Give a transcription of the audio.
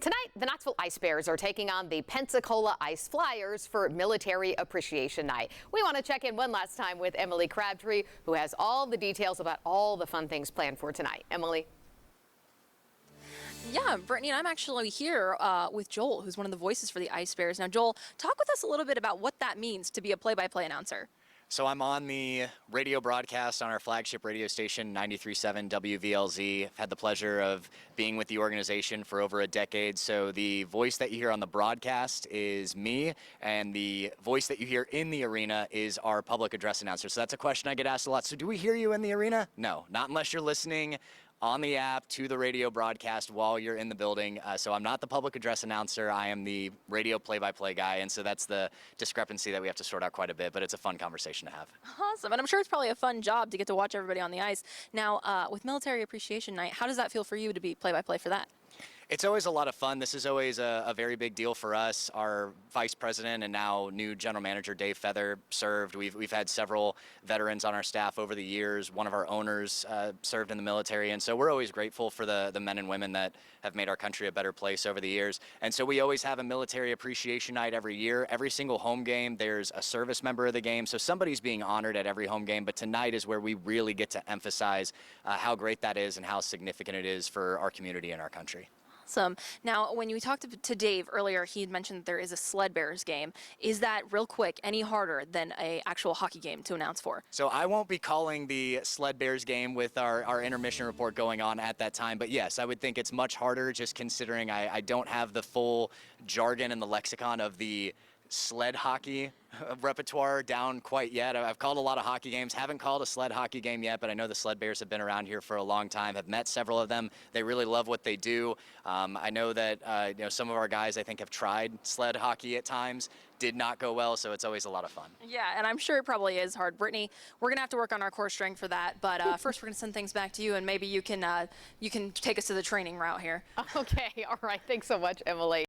Tonight, the Knoxville Ice Bears are taking on the Pensacola Ice Flyers for Military Appreciation Night. We want to check in one last time with Emily Crabtree, who has all the details about all the fun things planned for tonight. Emily? Yeah, Brittany, and I'm actually here with Joel, who's one of the voices for the Ice Bears. Now, Joel, talk with us a little bit about what that means to be a play-by-play announcer. So I'm on the radio broadcast on our flagship radio station, 93.7 WVLZ. I've had the pleasure of being with the organization for over a decade. So the voice that you hear on the broadcast is me, and the voice that you hear in the arena is our public address announcer. So that's a question I get asked a lot. So do we hear you in the arena? No, not unless you're listening on the app to the radio broadcast while you're in the building. So I'm not the public address announcer. I am the radio play-by-play guy, and so that's the discrepancy that we have to sort out quite a bit, but it's a fun conversation to have. Awesome, and I'm sure it's probably a fun job to get to watch everybody on the ice. Now, with Military Appreciation Night, how does that feel for you to be play-by-play for that? It's always a lot of fun. This is always a very big deal for us. Our vice president and now new general manager, Dave Feather, served. We've had several veterans on our staff over the years. One of our owners served in the military, and so we're always grateful for the men and women that have made our country a better place over the years. And so we always have a military appreciation night every year. Every single home game, there's a service member of the game, so somebody's being honored at every home game. But tonight is where we really get to emphasize how great that is and how significant it is for our community and our country. Awesome. Now, when you talked to Dave earlier, he had mentioned that there is a Sled Bears game. Is that, real quick, any harder than an actual hockey game to announce for? So I won't be calling the Sled Bears game with our intermission report going on at that time, but yes, I would think it's much harder just considering I don't have the full jargon and the lexicon of the sled hockey repertoire down quite yet. I've called a lot of hockey games, haven't called a sled hockey game yet, but I know the Sled Bears have been around here for a long time, have met several of them. They really love what they do. I know that some of our guys, I think, have tried sled hockey at times, did not go well, so it's always a lot of fun. Yeah, and I'm sure it probably is hard. Brittany, we're gonna have to work on our core strength for that, but first we're gonna send things back to you, and maybe you can take us to the training route here. Okay, all right. Thanks so much, Emily.